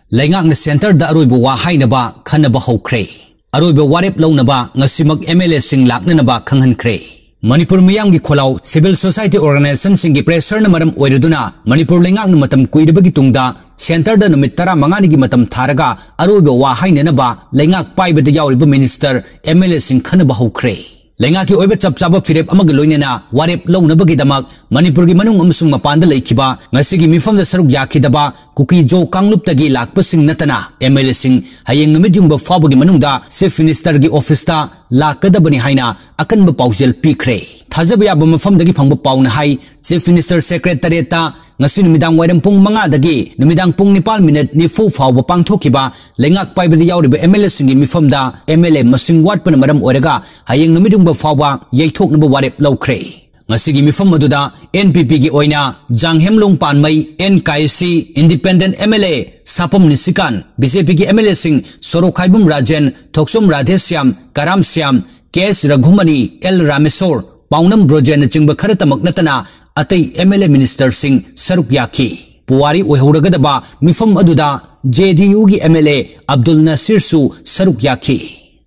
Laingak na center da aroiba wa hainaba khanaba hokre. Aroiba warep launaba ngasimak MLA sing laknanaba khanghankre. Manipur miyam gi kholau civil society organization singi pressure na maram oiraduna Manipur laingak na matam kuidabagi tungda center da numit 15 gi matam tharaga aroiba wa hainanaba laingak paibada yauriba minister MLA sing khanaba hokre. Laingak ki oiba chapchaba firep amag loinena warep launabagi damak Manipur gi manung amsung mapanda laikhiba ngasigi mifam da saruk yakidaba kuki jo kanglup tagi lakpa sing natana MLA sing hayeng numit yungba fawbagi manungda chief minister gi office ta lakadabani haina akanba paujel pikre thajaba yaba mafam dagi phangba pauna hai chief minister secretariat ta ngasi numidang wairam pung 5 dagi numidang pung 9 minute ni fu fawba pangthokiba laingak paibadi yauriba MLA singi mifamda MLA masing watpana maram oiraga hayeng numit yungba fawba yaithoknaba warep lawkhre. Ngasigi mifam aduda NPP gi oina Janghemlong Panmai NKC Independent MLA Sapam Nisikan BJP gi MLA sing Sorokhaibum Rajen Thoksum Radhesyam Karam Syam KS Raghumani L Ramesor Paunam Brojen chingba kharatamak natana atai MLA Minister sing saruk yakhi puwari oihuragadaba mifam aduda JDU gi MLA Abdul Nasir su saruk yakhi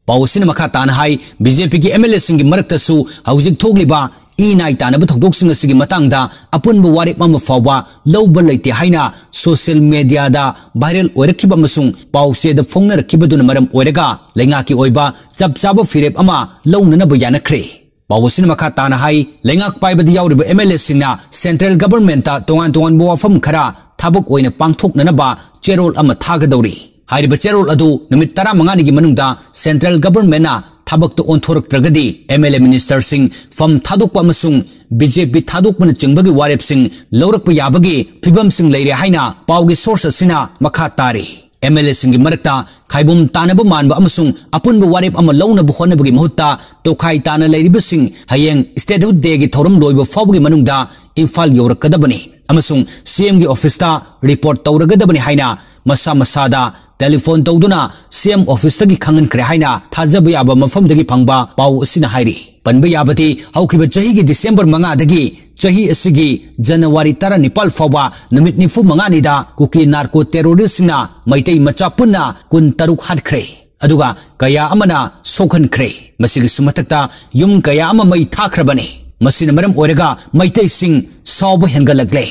pawsin makha tanhai BJP gi MLA sing marakta su haujik thogliba inai tanaba thokdok sing asigi matangda apunba warep mama fawba lawba leite haina social media da viral oirakhiba masung pawse da phongna rakhibaduna maram oiraga laingaki oiba chapchaba firep ama lawnana ba yanakhre. Pawsin makha tanhai laingak paibadi yauriba MLA singna central government ta tongan bo wafam khara thabuk oina pangthoknana ba cherol ama thagadauri hairiba cherol adu numit 15 ni gi manungda central government na thabak to onthorak tragadi MLA minister sing fam thaduk pa masung BJP thaduk man chingbagi warep sing lawrak pa yabagi phibam sing leire haina pawgi source sina makha tari MLA sing gi marakta khaibum tanaba manba amasung apunba warep ama lawna bu honabagi mahutta to khai tana leiriba sing hayeng statehood day gi thorum loiba fawgi manungda imphal yorakadabani amasung CM gi office ta report tawragadabani haina masa masada telephone tawduna CM office tagi khangan kre haina thajaba yaba mafam dagi phangba paw asina hairi panba yabati haukiba chahi gi December 5 dagi chahi asigi January 19 fawba numit 95 ni da kuki narco terrorist na maitei macha punna kun taruk hadkhre aduga kaya amana sokhan khre masigi sumatakta yum kaya ama mai thakrabani masina maram oiraga maitei sing sawba hengalagle.